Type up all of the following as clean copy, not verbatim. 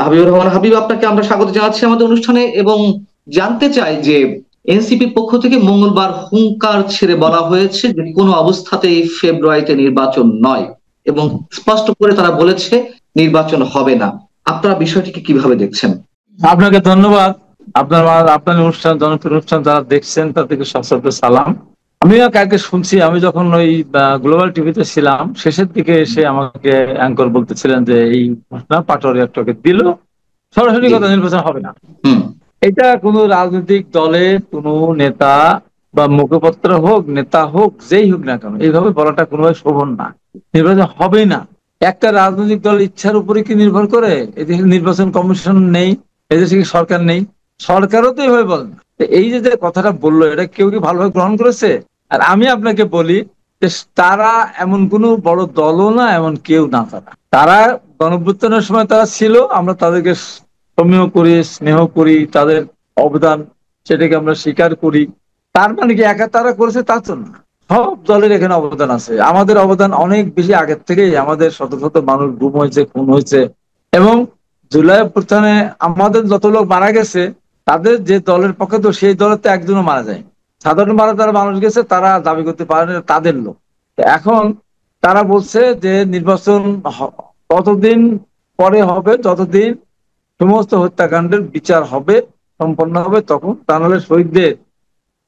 হাবিবুর রহমান হাবিব, আপনাকে আমরা স্বাগত জানাচ্ছি আমাদের অনুষ্ঠানে এবং জানতে চাই যে এনসিপির পক্ষ থেকে মঙ্গলবার হুঙ্কার ছেড়ে বলা হয়েছে যে কোনো অবস্থাতেই ফেব্রুয়ারিতে নির্বাচন নয় এবং স্পষ্ট করে তারা বলেছে নির্বাচন হবে না। আপনারা বিষয়টিকে কিভাবে দেখছেন? আপনাকে ধন্যবাদ। আপনার আপনার অনুষ্ঠান, জনপ্রিয় অনুষ্ঠান যারা দেখছেন তাদেরকে সশ্রদ্ধ সালাম। আমিও কালকে শুনছি, আমি যখন ওই গ্লোবাল টিভিতে ছিলাম শেষের দিকে এসে আমাকে অ্যাঙ্কর বলতেছিলেন যে এই ঘটনা পাটোয়ারি একটাকে দিল, সরাসরি জি। কথা নির্বাচন হবে না। হুম। এটা কোনো রাজনৈতিক দলের কোনো নেতা বা মুখপত্র হোক, নেতা হোক, যেই হোক না কেন, এইভাবে বলাটা কোনোভাবে শোভন না। নির্বাচন হবে না একটা রাজনৈতিক দল ইচ্ছার উপরে কি নির্ভর করে? এদেশে নির্বাচন কমিশন নেই, এদেশে কি সরকার নেই? সরকারও তো এইভাবে বলে না। তো এই যে যে কথাটা বললো, এটা কেউ কি ভালোভাবে গ্রহণ করেছে? আর আমি আপনাকে বলি যে তারা এমন কোনো বড় দলও না, এমন কেউ না। তারা গণঅভ্যুত্থানের সময় তারা ছিল, আমরা তাদেরকে সমীহ করি, স্নেহ করি, তাদের অবদান সেটাকে আমরা স্বীকার করি। তার মানে কি একা তারা করেছে তা তো না, সব দলের এখানে অবদান আছে। আমাদের অবদান অনেক বেশি আগের থেকেই। আমাদের শত শত মানুষ গুম হয়েছে, খুন হয়েছে, এবং জুলাই অভ্যুত্থানে আমাদের যত লোক মারা গেছে তাদের যে দলের পক্ষে, তো সেই দলের তো একজনও মারা যায়। সাধারণ মারা যারা মানুষ গেছে তারা দাবি করতে পারে না তাদের লোক। তো এখন তারা বলছে যে নির্বাচন ততদিন পরে হবে যতদিন সমস্ত হত্যাকাণ্ডের বিচার হবে, সম্পন্ন হবে, তখন তা নাহলে শহীদদের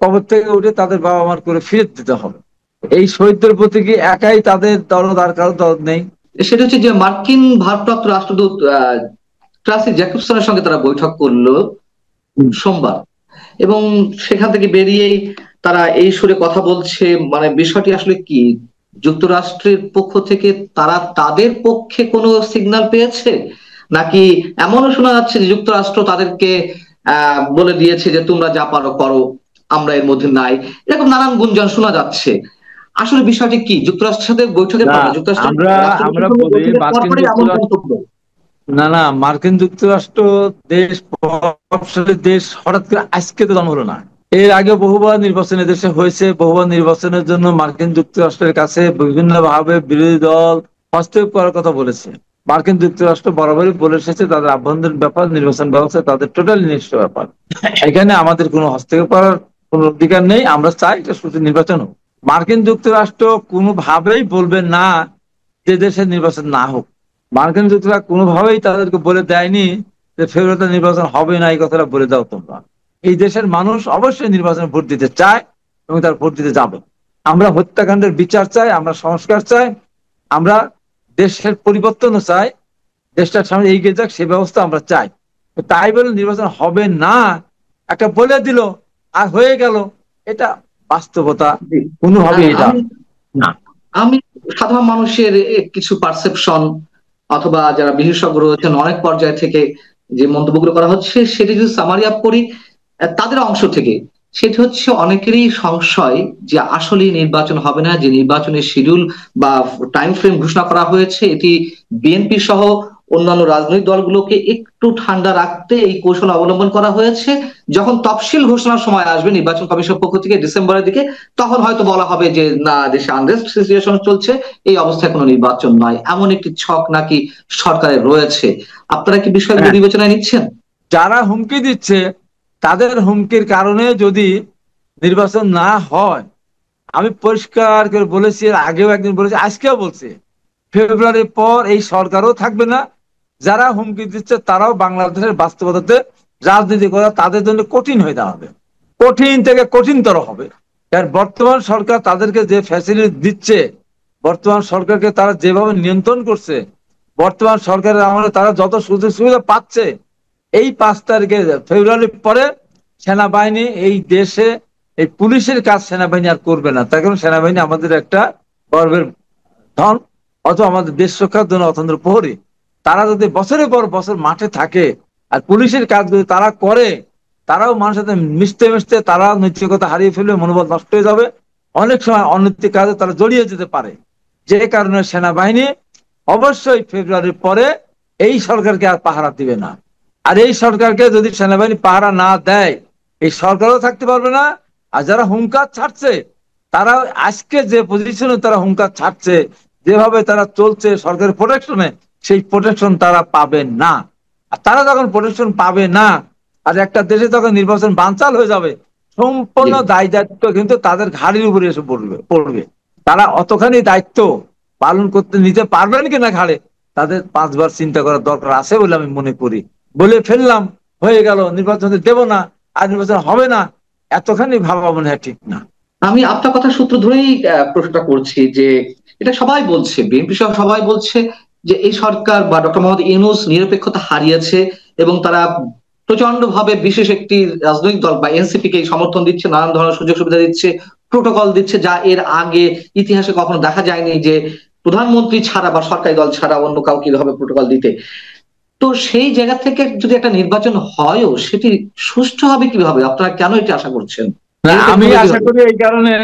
কবর থেকে উঠে তাদের বাবা মার করে ফিরে দিতে হবে। এই শহীদদের প্রতি কি একাই তাদের দরদ, আর কারো দরদ নেই? সেটা হচ্ছে যে মার্কিন ভারপ্রাপ্ত রাষ্ট্রদূত ট্রাসি জ্যাকবসনের সঙ্গে তারা বৈঠক করলো সোমবার এবং সেখান থেকে বেরিয়েই তারা এই সুরে কথা বলছে। মানে বিষয়টি আসলে কি, যুক্তরাষ্ট্রের পক্ষ থেকে তারা তাদের পক্ষে কোনো সিগন্যাল পেয়েছে, নাকি এমনও শোনা যাচ্ছে যে যুক্তরাষ্ট্র তাদেরকে বলে দিয়েছে যে তোমরা যা পারো করো, আমরা এর মধ্যে নাই? এরকম নানান গুঞ্জন শোনা যাচ্ছে। আসলে বিষয়টি কি? যুক্তরাষ্ট্রের সাথে বৈঠকের না, পর, যুক্তরাষ্ট্রের আমরা রাষ্ট্রদূতের আমরা সঙ্গে বলি বৈঠকের পর মার্কিন পরই এমন যুক্তরাষ্ট্র, মন্তব্য। না না, মার্কিন যুক্তরাষ্ট্র দেশ প্রভাবশালী দেশ হঠাৎ করে আজকে তো জন্ম হলো না। এর আগে বহুবার নির্বাচন দেশে হয়েছে। বহুবার নির্বাচনের জন্য মার্কিন যুক্তরাষ্ট্রের কাছে বিভিন্ন ভাবে বিরোধী দল হস্তক্ষেপ করার কথা বলেছে। মার্কিন যুক্তরাষ্ট্র বরাবরই বলে এসেছে তাদের আভ্যন্তরীণ ব্যাপার, নির্বাচন ব্যবস্থা তাদের টোটালি নিজস্ব ব্যাপার, এখানে আমাদের কোনো হস্তক্ষেপ করার কোনো অধিকার নেই। আমরা চাই এটা সুষ্ঠু নির্বাচন হোক। মার্কিন যুক্তরাষ্ট্র কোনোভাবেই বলবে না যে দেশের নির্বাচন না হোক। মার্কিন যুক্তরাষ্ট্র কোনোভাবেই তাদেরকে বলে দেয়নি যে ফেব্রুয়ারিতে নির্বাচন হবে না, এই কথাটা বলে দাও তোমরা। এই দেশের মানুষ অবশ্যই নির্বাচনে ভোট দিতে চায় এবং তার ভোট দিতে যাবে। আমরা হত্যাকাণ্ডের বিচার চাই, আমরা সংস্কার চাই, আমরা দেশের পরিবর্তনও চাই, দেশটার সামনে এগিয়ে যাক সে ব্যবস্থা আমরা চাই। তাই বলে নির্বাচন হবে না একটা বলে দিল আর হয়ে গেল, এটা বাস্তবতা জি। কোনোভাবেই এটা আমি না। আমি সাধারণ মানুষের কিছু পারসেপশন অথবা যারা বিশেষজ্ঞ রয়েছেন অনেক পর্যায় থেকে যে মন্তব্যগুলো করা হচ্ছে সেটি যদি সামারি আপ করি তাদের অংশ থেকে, সেটি হচ্ছে অনেকেরই সংশয় যে আসলে নির্বাচন হবে না, যে নির্বাচনের শিডিউল বা টাইম ফ্রেম ঘোষণা করা হয়েছে এটি বিএনপি সহ অন্যান্য রাজনৈতিক দলগুলোকে একটু ঠান্ডা রাখতে এই কৌশল অবলম্বন করা হয়েছে। যখন তফসিল ঘোষণার সময় আসবে নির্বাচন কমিশনের পক্ষ থেকে ডিসেম্বরের দিকে, তখন হয়তো বলা হবে যে না, দেশে আনরেস্ট সিচুয়েশন চলছে, এই অবস্থায় কোনো নির্বাচন নয়, এমন একটি ছক নাকি সরকারের রয়েছে। আপনারা কি বিষয়গুলো হ্যাঁ, বিবেচনায় নিচ্ছেন? যারা হুমকি দিচ্ছে তাদের হুমকির কারণে যদি নির্বাচন না হয়, আমি পরিষ্কার করে বলেছি, এর আগেও একদিন বলেছি, আজকেও বলছি, ফেব্রুয়ারির পর এই সরকারও থাকবে না। যারা হুমকি দিচ্ছে তারাও বাংলাদেশের বাস্তবতাতে রাজনীতি করা তাদের জন্য কঠিন হয়ে দাঁড়াবে, কঠিন থেকে কঠিনতর হবে। কারণ বর্তমান সরকার তাদেরকে যে ফ্যাসিলিটি দিচ্ছে, বর্তমান সরকারকে তারা যেভাবে নিয়ন্ত্রণ করছে, বর্তমান সরকারের আমলে তারা যত সুযোগ সুবিধা পাচ্ছে, এই 5 তারিখে ফেব্রুয়ারির পরে সেনাবাহিনী এই দেশে, এই পুলিশের কাজ সেনাবাহিনী আর করবে না। তার কারণ সেনাবাহিনী আমাদের একটা গর্বের ধন, অথবা আমাদের দেশ রক্ষার জন্য অত্যন্ত প্রহরী। তারা যদি বছরের পর বছর মাঠে থাকে আর পুলিশের কাজ যদি তারা করে, তারাও মানুষের সাথে মিশতে মিশতে তারা নৈতিকতা হারিয়ে ফেলবে, মনোবল নষ্ট হয়ে যাবে, অনেক সময় অনৈতিক কাজে তারা জড়িয়ে যেতে পারে। যে কারণে সেনাবাহিনী অবশ্যই ফেব্রুয়ারির পরে এই সরকারকে আর পাহারা দিবে না। আর এই সরকারকে যদি সেনাবাহিনী পাহারা না দেয়, এই সরকারও থাকতে পারবে না। আর যারা হুঙ্কার ছাড়ছে তারা আজকে যে পজিশনে তারা হুঙ্কার ছাড়ছে, যেভাবে তারা চলছে সরকারের প্রোটেকশনে, সেই প্রোটেকশন তারা পাবে না। তারা যখন প্রোটেকশন পাবে না, আর একটা দেশে যখন নির্বাচন বানচাল হয়ে যাবে, জি। সম্পূর্ণ দায় দায়িত্ব কিন্তু তাদের ঘাড়ির উপরে এসে পড়বে। তারা অতখানি দায়িত্ব পালন করতে নিতে পারবেন কিনা ঘাড়ে, তাদের 5 বার চিন্তা করার দরকার আছে বলে আমি মনে করি। বলে ফেললাম, হয়ে গেল, নির্বাচন দেব না, আর নির্বাচন হবে না, এতখানি ভাবা মনে হয় ঠিক না। আমি আপনার কথা সূত্র ধরেই প্রশ্নটা করছি যে এটা সবাই বলছে, বিএনপি সহ সবাই বলছে যে এই সরকার বা ডক্টর মোহাম্মদ ইউনূস নিরপেক্ষতা হারিয়েছে, এবং তারা প্রচন্ড ভাবে বিশেষ একটি রাজনৈতিক দল বা এনসিপি কে সমর্থন দিচ্ছে, নানান ধরনের সুযোগ সুবিধা দিচ্ছে, প্রোটোকল দিচ্ছে, যা এর আগে ইতিহাসে কখনো দেখা যায়নি যে প্রধানমন্ত্রী ছাড়া বা সরকারি দল ছাড়া অন্য কাউকে এভাবে প্রোটোকল দিতে। তো সেই জায়গা থেকে যদি একটা নির্বাচন হয়ও, সেটি সুষ্ঠু হবে কিভাবে? আপনারা কেন এটা আশা করছেন? না, নিরপেক্ষ আমি হবে আশা কিভাবে? করি এই কারণে,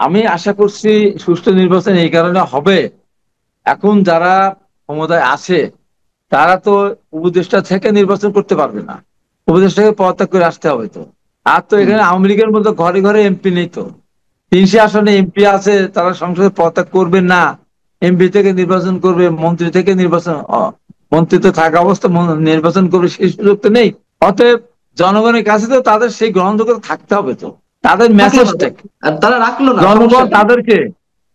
আমি আশা করছি সুষ্ঠু নির্বাচন এই কারণে হবে, এখন যারা ক্ষমতায় আছে তারা তো উপদেষ্টা থেকে নির্বাচন করতে পারবে না, উপদেষ্টাকে পদত্যাগ করে আসতে হবে তো। আর তো হুম। এখানে আওয়ামী লীগের মধ্যে ঘরে ঘরে এমপি নেই তো, 300 আসনে এমপি আছে, তারা সংসদে পদত্যাগ করবে না, এমপি থেকে নির্বাচন করবে, মন্ত্রী থেকে নির্বাচন, মন্ত্রিত্ব থাকা অবস্থা নির্বাচন করবে, সেই সুযোগ তো নেই। অতএব জনগণের কাছে তো তাদের সেই গ্রহণযোগ্যতা থাকতে হবে তো, তাদের থাকলো না, মেসেজটা কি? আর তারা রাখলো না, সমস্যা জনগণ কি? তাদেরকে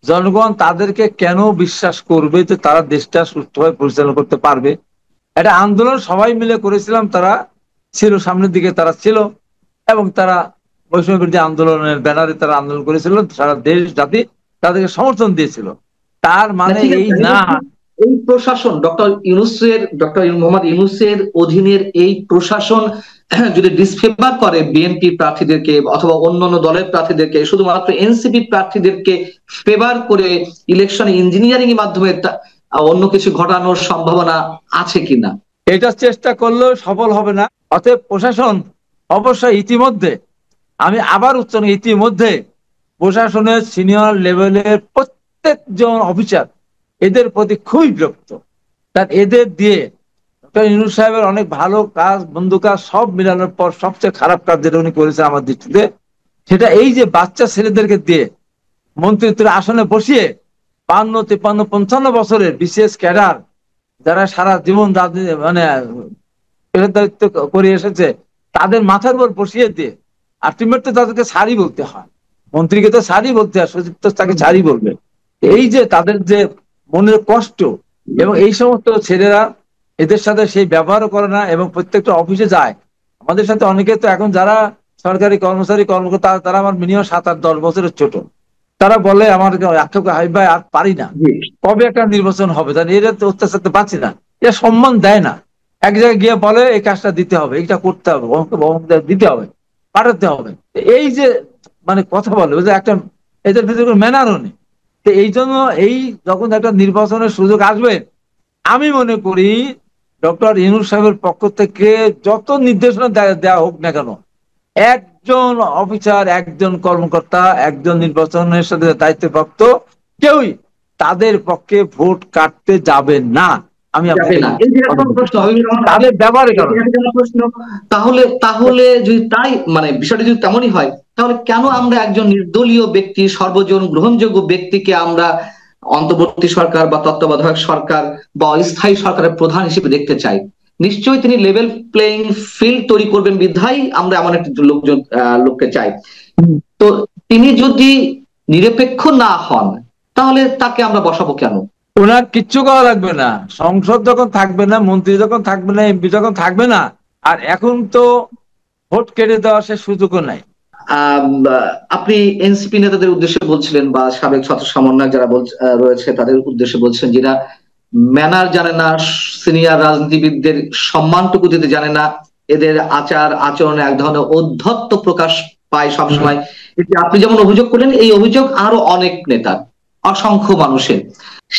জনগণ তাদেরকে কেন বিশ্বাস করবে যে তারা দেশটা সুষ্ঠুভাবে পরিচালনা করতে পারবে? একটা আন্দোলন সবাই মিলে করেছিলাম, তারা ছিল সামনের দিকে, তারা ছিল, এবং তারা বৈষম্য বিরোধী আন্দোলনের ব্যানারে তারা আন্দোলন করেছিল, সারা দেশ জাতি তাদেরকে সমর্থন দিয়েছিল। তার না, মানে ঠিক এই আছে, আমি না। বলছি এই প্রশাসন ডক্টর মোহাম্মদ ইউনূসের অধীনের এই প্রশাসন যদি ডিসফেভার করে বিএনপি প্রার্থীদেরকে অথবা অন্যান্য দলের প্রার্থীদেরকে, শুধুমাত্র এনসিপি প্রার্থীদেরকে ফেভার করে ইলেকশন ইঞ্জিনিয়ারিং এর মাধ্যমে অন্য কিছু ঘটানোর সম্ভাবনা আছে কিনা? এটা চেষ্টা করলেও সফল হবে না। অতএব প্রশাসন অবশ্যই ইতিমধ্যে, আমি আবার উচ্চারণ, ইতিমধ্যে প্রশাসনের সিনিয়র লেভেলের প্রত্যেকজন অফিসার এদের প্রতি খুবই বিরক্ত। তার এদের দিয়ে ডক্টর ইউনূস সাহেবের অনেক ভালো কাজ, বন্ধু কাজ সব মিলানোর পর সবচেয়ে খারাপ কাজ যেটা উনি করেছেন আমার দৃষ্টিতে, সেটা এই যে বাচ্চা ছেলেদেরকে দিয়ে মন্ত্রিত্বের আসনে বসিয়ে 52, 53, 55 বছরের বিশেষ ক্যাডার, যারা সারা জীবন রাজনীতি মানে পেশাদারিত্ব করে এসেছে, তাদের মাথার উপর বসিয়ে দিয়ে আলটিমেটলি তাদেরকে সারি বলতে হয়, মন্ত্রীকে তো সারি বলতে হয়, সচিব তো তাকে সারি বলবে। এই যে তাদের যে মনের কষ্ট, এবং এই সমস্ত ছেলেরা এদের সাথে সেই ব্যবহারও করে না, এবং প্রত্যেকটা অফিসে যায়। আমাদের সাথে অনেকে তো এখন যারা সরকারি কর্মচারী কর্মকর্তা, তারা আমার মিনিমাম 7, 8, 10 বছরের ছোট, তারা বলে আমার হাবিব ভাই আর পারি না, জি। কবে একটা নির্বাচন হবে, জানি এরা তো অত্যাচার তো পাচ্ছি না, এরা সম্মান দেয় না। এক জায়গায় গিয়ে বলে এই কাজটা দিতে হবে, এটা করতে হবে, অমুককে অমুক দিতে হবে, পাঠাতে হবে। এই যে মানে কথা বলে, ওই যে একটা, এদের ভিতরে কোনো ম্যানারও নেই। তো এই জন্য এই যখন একটা নির্বাচনের সুযোগ আসবে, আমি মনে করি ডক্টর ইউনূস সাহেবের পক্ষ থেকে যত নির্দেশনা দেওয়া হোক না কেন, একজন অফিসার, একজন কর্মকর্তা, একজন নির্বাচনের সাথে দায়িত্বপ্রাপ্ত কেউই তাদের পক্ষে ভোট কাটতে যাবে না। আমি যাবে আপনাকে না, এই যে একটা প্রশ্ন তাদের ব্যবহারের এই যে কারণে। একটা প্রশ্ন, তাহলে তাহলে যদি তাই মানে বিষয়টা যদি তেমনই হয়, তাহলে কেন আমরা একজন নির্দলীয় ব্যক্তি, সর্বজন গ্রহণযোগ্য ব্যক্তিকে আমরা অন্তর্বর্তী সরকার বা তত্ত্বাবধায়ক সরকার বা অস্থায়ী সরকারের প্রধান হিসেবে দেখতে চাই? নিশ্চয়ই তিনি লেভেল প্লেইং ফিল্ড তৈরি করবেন বিধায় আমরা এমন একটি লোককে চাই। তো তিনি যদি নিরপেক্ষ না হন, তাহলে তাকে আমরা বসাবো কেন? ওনার কিচ্ছু করা লাগবে না, সংসদ যখন থাকবে না, মন্ত্রী যখন থাকবে না, এমপি যখন থাকবে না, আর এখন তো ভোট কেটে দেওয়ার সে সুযোগও নাই। আম, আপনি এনসিপি নেতাদের উদ্দেশ্যে বলছিলেন বা সাবেক ছাত্র সমন্বয়ক যারা রয়েছে তাদের উদ্দেশ্যে বলছেন, যেটা ম্যানার জানে না, সিনিয়র রাজনীতিবিদদের সম্মানটুকু দিতে জানে না, এদের আচার আচরণে এক ধরনের ঔদ্ধত্য প্রকাশ পায় সবসময়। এটি আপনি যেমন অভিযোগ করলেন, এই অভিযোগ আরো অনেক নেতার, অসংখ্য মানুষের।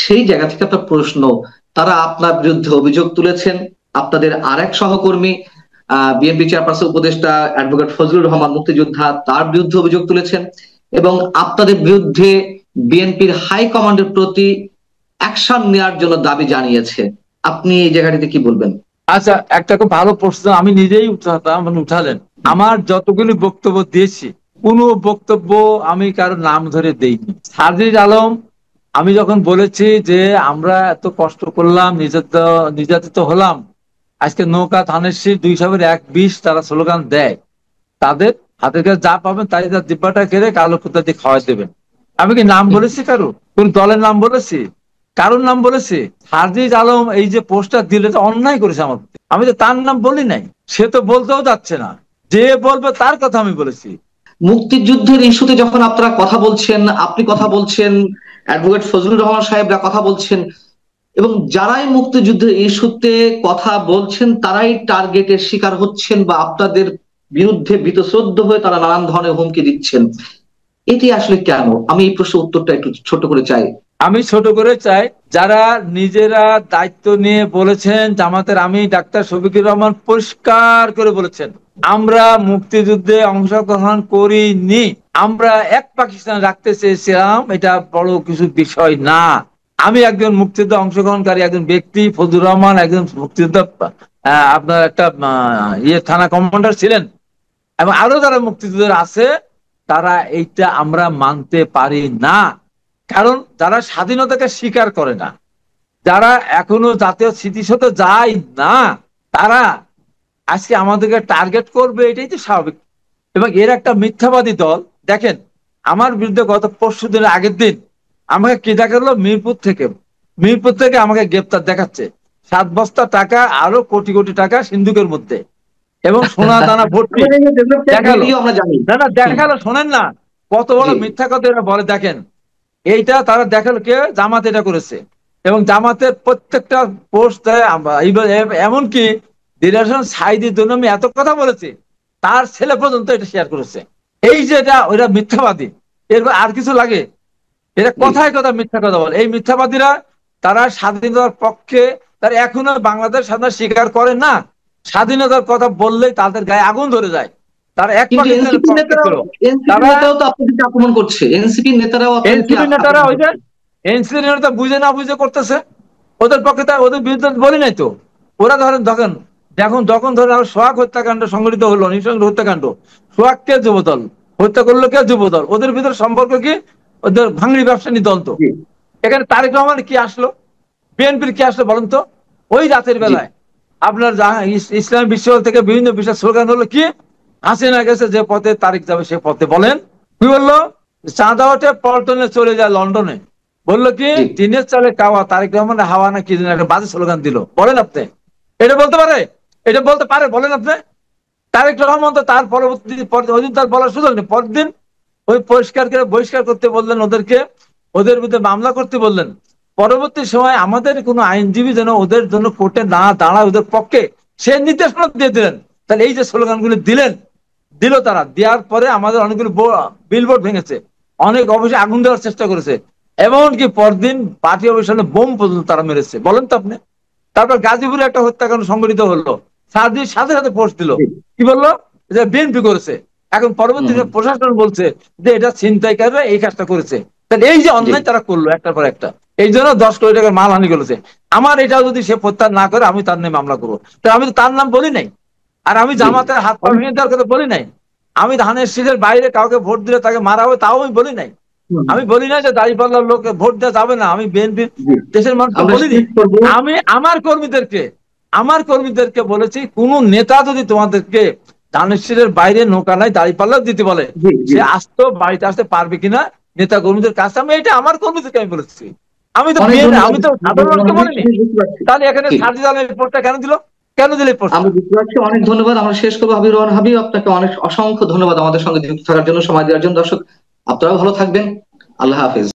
সেই জায়গা থেকে একটা প্রশ্ন, তারা আপনার বিরুদ্ধে অভিযোগ তুলেছেন, আপনাদের আরেক সহকর্মী বিএনপি চেয়ারপারসন উপদেষ্টা অ্যাডভোকেট ফজলুর রহমান মুক্তিযোদ্ধা তার বিরুদ্ধে অভিযোগ তুলেছেন, এবং আপনাদের বিরুদ্ধে বিএনপির হাই কমান্ডের প্রতি অ্যাকশন নেওয়ার জন্য দাবি জানিয়েছে। আপনি এই জায়গাটিতে কি বলবেন? আচ্ছা, একটা খুব ভালো প্রশ্ন আমি নিজেই উঠাতাম, মানে উঠালেন। আমার যতগুলি বক্তব্য দিয়েছি, কোনো বক্তব্য আমি কারো নাম ধরে দেইনি। সাজিদ আলম, আমি যখন বলেছি যে আমরা এত কষ্ট করলাম, নির্যাতিত হলাম, আজকে নৌকা ধানের শীষ 2 এক 20 তারা স্লোগান দেয়, তাদের হাতের কাছে যা পাবেন তাই তার দিব্যাটা কেড়ে কালো কুত্তা দিয়ে খাওয়াই দেবেন। আমি কি নাম বলেছি কারো? কোন দলের নাম বলেছি? কারোর নাম বলেছি? হাজিজ আলম এই যে পোস্টার দিলে তো অন্যায় করেছে আমার প্রতি। আমি তো তার নাম বলি নাই, সে তো বলতেও যাচ্ছে না, যে বলবে তার কথা আমি বলেছি। মুক্তিযুদ্ধের ইস্যুতে যখন আপনারা কথা বলছেন, আপনি কথা বলছেন, অ্যাডভোকেট ফজলুর রহমান সাহেবরা কথা বলছেন, এবং যারাই মুক্তিযুদ্ধের ইস্যুতে কথা বলছেন তারাই টার্গেটের শিকার হচ্ছেন বা আপনাদের বিরুদ্ধে বীতশ্রদ্ধ হয়ে তারা নানান ধরনের হুমকি দিচ্ছেন, এটি আসলে কেন? আমি এই প্রশ্নের উত্তরটা একটু ছোট করে চাই। আমি ছোট করে চাই, যারা নিজেরা দায়িত্ব নিয়ে বলেছেন, জামাতের আমি ডাক্তার শফিকুর রহমান পরিষ্কার করে বলেছেন আমরা মুক্তিযুদ্ধে অংশগ্রহণ করিনি, আমরা এক পাকিস্তান রাখতে চেয়েছিলাম, এটা বড় কিছু বিষয় না। আমি একজন মুক্তিযুদ্ধে অংশগ্রহণকারী একজন ব্যক্তি, ফজলুর রহমান একজন মুক্তিযুদ্ধ আপনার একটা থানা কমান্ডার ছিলেন, এবং আরো যারা মুক্তিযুদ্ধের আছে, তারা এইটা আমরা মানতে পারি না। কারণ যারা স্বাধীনতাকে স্বীকার করে না, যারা এখনো জাতীয় স্মৃতিসৌধে যায় না, তারা আজকে আমাদেরকে টার্গেট করবে, এটাই তো স্বাভাবিক। এবং এর একটা মিথ্যাবাদী দল, দেখেন আমার বিরুদ্ধে গত পরশু দিনের আগের দিন আমাকে কি দেখা গেল, মিরপুর থেকে আমাকে গ্রেপ্তার দেখাচ্ছে, 7 বস্তা টাকা আরো কোটি কোটি টাকা সিন্ধুকের মধ্যে, এবং সোনা দানা ভর্তি দেখালো। আমরা জানি। না না, দেখালো, শোনেন না কত বড় মিথ্যা কথা এরা বলে। দেখেন এইটা তারা দেখালো, কে? জামাত এটা করেছে, এবং জামাতের প্রত্যেকটা পোস্ট এমনকি দিলার সাইদির জন্য আমি এত কথা বলেছি, তার ছেলে পর্যন্ত এটা শেয়ার করেছে। এই যে এটা ওরা মিথ্যাবাদী, এরপর আর কিছু লাগে? এরা কথায় কথা মিথ্যা কথা বলে। এই মিথ্যাবাদীরা তারা স্বাধীনতার পক্ষে, তারা এখনো বাংলাদেশ স্বাধীনতা স্বীকার করে না। স্বাধীনতার কথা বললেই তাদের গায়ে আগুন ধরে যায়। তারা এক কিন্তু পাকিস্তানের পক্ষে ছিল। তারা নেতারাও তো আপনাদেরকে আক্রমণ করছে, এনসিপি নেতারাও আপনাদেরকে এনসিপি নেতারা আক্রমণ ওই যে করছে। এনসিপি নেতারা বুঝে না বুঝে করতেছে, ওদের পক্ষে ওদের বিরুদ্ধে বলি নাই তো। ওরা ধরেন তখন যখন ধরেন সোহাগ হত্যাকাণ্ড সংঘটিত হলো, নৃশংস হত্যাকাণ্ড, সোহাগকে যুবদল হত্যা করলো, কে? যুবদল। ওদের ভিতরে সম্পর্ক কি? ওদের ভাঙড়ি ব্যবসায়ী দল তো। এখানে তারেক রহমান কি আসলো, বিএনপির কি আসলো বলেন তো? ওই রাতের বেলায় আপনার ইসলামী বিশ্ববিদ্যালয় থেকে বিভিন্ন বিষয় স্লোগান হলো কি, হাসিনা গেছে যে পথে তারিখ যাবে সে পথে। বলেন কি বললো? চাঁদা ওঠে পল্টনে চলে যায় লন্ডনে। বললো কি, টিনের চালে কাওয়া তারেক রহমানের হাওয়া না কি যেন একটা বাজে স্লোগান দিল। বলেন আপনি এটা বলতে পারে? এটা বলতে পারে বলেন আপনি? তারেক রহমান তো তার পরবর্তী ওই দিন তার বলার সুযোগ নেই, পরের দিন ওই পরিষ্কার করে বহিষ্কার করতে বললেন ওদেরকে, ওদের বিরুদ্ধে মামলা করতে বললেন। পরবর্তী সময় আমাদের কোনো আইনজীবী যেন ওদের জন্য কোর্টে না দাঁড়ায়, ওদের পক্ষে, সে নির্দেশনা দিয়ে দিলেন। তাহলে এই যে স্লোগানগুলি দিল তারা, দেওয়ার পরে আমাদের অনেকগুলো বিলবোর্ড ভেঙেছে, অনেক অফিসে আগুন দেওয়ার চেষ্টা করেছে, এমনকি পরদিন পার্টি অফিসে বোম পর্যন্ত তারা মেরেছে। বলেন তো আপনি? তারপর গাজীপুরে একটা হত্যাকাণ্ড সংঘটিত হলো, সাথে সাথে পোস্ট দিল, কি বললো? যে বিএনপি করেছে। এখন পরবর্তী প্রশাসন বলছে যে এটা ছিনতাইকারীরা এই কাজটা করেছে। তাহলে এই যে অন্যায় তারা করলো একটার পর একটা, এই জন্য 10 কোটি টাকার মানহানি করেছে। আমার এটা যদি সে প্রত্যাহার না করে, আমি তার নামে মামলা করবো। তো আমি তো তার নাম বলি নাই, আর আমি জামাতের হাত পা ভেঙে দেওয়ার কথা বলি নাই। আমি ধানের শীষের বাইরে কাউকে ভোট দিলে তাকে মারা হবে, তাও আমি বলি নাই। আমি বলি না যে দাঁড়িপাল্লার লোকে ভোট দেওয়া যাবে না, আমি বিএনপির দেশের মানুষকে বলিনি। আমি আমার কর্মীদেরকে বলেছি, কোন নেতা যদি তোমাদেরকে ধানের শীষের বাইরে নৌকা নাই দাঁড়িপাল্লা দিতে বলে, সে আসতো, বাড়িতে আসতে পারবে কিনা নেতা কর্মীদের কাছে, আমি এটা আমার কর্মীদেরকে আমি বলেছি। আমি তো সাধারণ মানুষকে বলিনি। তাহলে এখানে সার্জিদ আলম এই পোস্টটা কেন দিল? কেন দিল এই পোস্টটা? আমি বুঝতে পারছি। অনেক ধন্যবাদ। আমরা শেষ করবো। হাবিবুর রহমান হাবিব, আপনাকে অনেক অসংখ্য ধন্যবাদ আমাদের সঙ্গে যুক্ত থাকার জন্য, সময় দেওয়ার জন্য। দর্শক, আপনারাও ভালো থাকবেন। আল্লাহ হাফেজ।